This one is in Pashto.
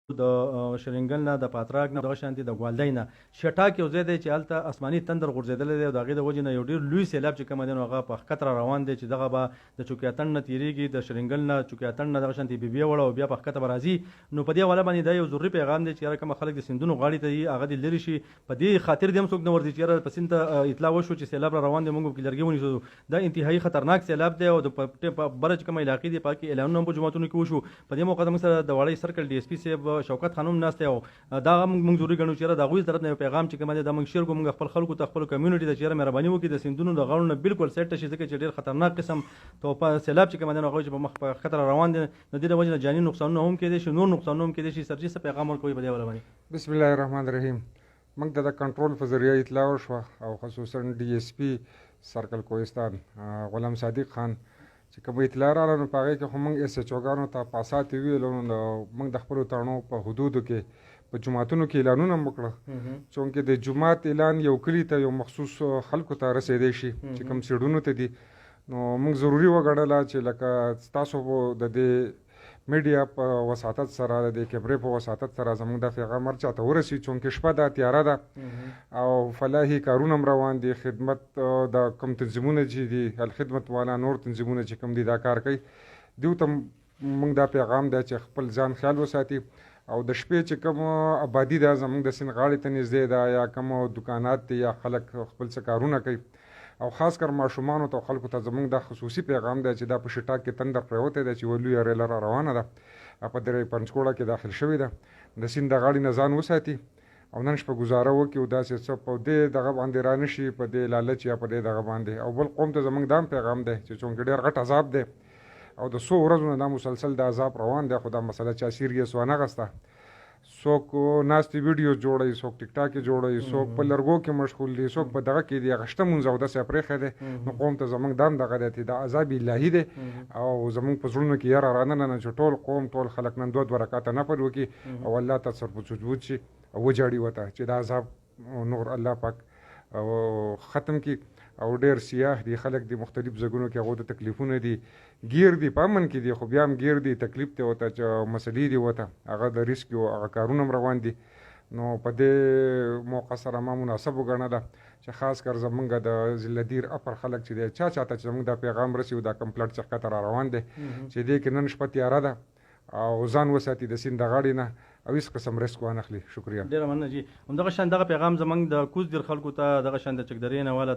د شرنګل نه د پاتراک نه دغه شانتي د ګوالدۍ نه شټاک یو ځای دی چې هلته آسماني تندر غورځېدلی دی او د هغې د وجې نه یو ډېر لوی سیلاب چې کوم دی نو هغه په ښکته را روان دی چې دغه به د چوکیاتڼ نه تېرېږي د شرنګل نه چوکیاتڼ نه دغه شانتي بیبیه وړه او بیا په ښکته به راځي نو په دې حواله باندې دا یو ضروري پیغام دی چې یاره کومه خلک د سیندونو غاړې ته دي هغه دې لرې شي په دې خاطر دې هم څوک نه ورځي چې یاره په سیند ته اطلاع وشو چې سیلاب را روان دی موږ پکې لرګي ونیسو دا انتهایي خطرناک سیلاب دی او د بره چې کومه علاقې دي په هغې کې اعلانونه هم په جوماتونو کې وشو په دې موقع ته موږ سره د وړی سرکل ډي اس پي صاحب شوکت خانم ناست دی او دا موږ ضروري ګڼو چې یاره د هغوی طرف نه یو پیغام چې کوم دی دا موږ شیر کړو موږ خپل خلکو ته خپلو کمیونټي ته چې یاره مهرباني وکړي د سیندونو د غاړو نه بالکل سیټ شي ځکه چې ډېر خطرناک قسم سیلاب چې کوم دی نو هغوی چې په مخ په خطر روان دي د دې د وجې نه جاني نقصانونه هم کېدای شي نور نقصانونه هم کېدای شي سرجي څه پیغام ورکوي په دې حواله باندې؟ بسم الله الرحمن الرحیم. موږ ته د کنټرول په ذریعه اطلاع وشوه او خصوصا ډي اس پي سرکل کوهستان غلام صادق خان چې کوم اطلاع راغله نو په هغې کې خو موږ ایس ایچ اوګانو ته پاسات یې ویلو نو موږ د خپلو تڼو په حدودو کې په جوماتونو کې اعلانونه هم وکړه چونکې د جومات اعلان یو کلي ته یو مخصوص خلکو ته رسېدی شي چې کوم سیډونو ته دي نو موږ ضروري وګڼله چې لکه ستاسو د دې میډیا په وساطت سره د دې کیمرې په وساطت سره زموږ د پیغام هر چا ته ورسي چونکې شپه ده تیاره ده او فلاحي کارونه هم روان دي خدمت د کوم تنظیمونه چې دي الخدمت والا نور تنظیمونه چې کوم دي دا کار کوي دیو ته موږ دا پیغام دی چې خپل ځان خیال وساتي او د شپې چې کوم آبادي ده زموږ د سیند غاړې ته نږدې ده یا کوم دکانات دي یا خلک خپل څه کارونه کوي او خاص کر ماشومانو ته خلکو ته زموږ د خصوصي پیغام دی چې دا په شټاک کې تندر پرېوتی دی چې ولویه ریله را روانه ده په درې پنجکوړه کې داخل شوې ده د سیند د غاړې نه ځان وساتي او نن شپه ګزاره وکړي او داسې څه په دې دغه باندې را نه شي په دې لالچ یا په دې دغه باندې او بل قوم ته زموږ دا هم پیغام دی چې چونکې ډېر غټ عذاب دی او د څو ورځو نه دا مسلسل د عذاب روان دی خو دا مسله چا سیریس وانه غسته څوک ناستې ویډیو جوړوي څوک ټیک ټاک یې جوړوي څوک په لرګو کې مشغول دي څوک په دغه کې دي هغه شته مونځ او داسې پرېښی دی نو قوم ته زموږ دا هم دغه دی چې دا عذاب الهي دی او زموږ په زړونو کې یاره رانننه چې ټول قوم ټول خلک نن دوه رکعاته نفل وکړي او الله ته سر په سجود شي او وجاړي ورته چې دا عذاب نور الله پاک ختم کړي او ډېر سیاح دي خلک دي مختلف ځایونو کې هغو ته تکلیفونه دي ګیر دي په امن کې دي خو بیا هم ګیر دي تکلیف دی ورته چې مسلې دي ورته هغه د ریسک او هغه کارونه هم روان دي نو په دې موقع سره ما مناسب وګڼله چې خاص کر زمونږ د ضلعدیر اپر خلک چې دی چا چاته چې زمونږ دا پیغام رسي او دا کم پلټ چې ښکته را روان دی چې دې کې نن شپه تیاره ده او ځان وساتي د سیند د غاړې نه او هېڅ قسم ریسک وانخلي. شکریه. ډېره مننه جي همدغه شان دغه پیغام زموږ د کوز دیر خلکو ته دغه شان د چکدرې نه والا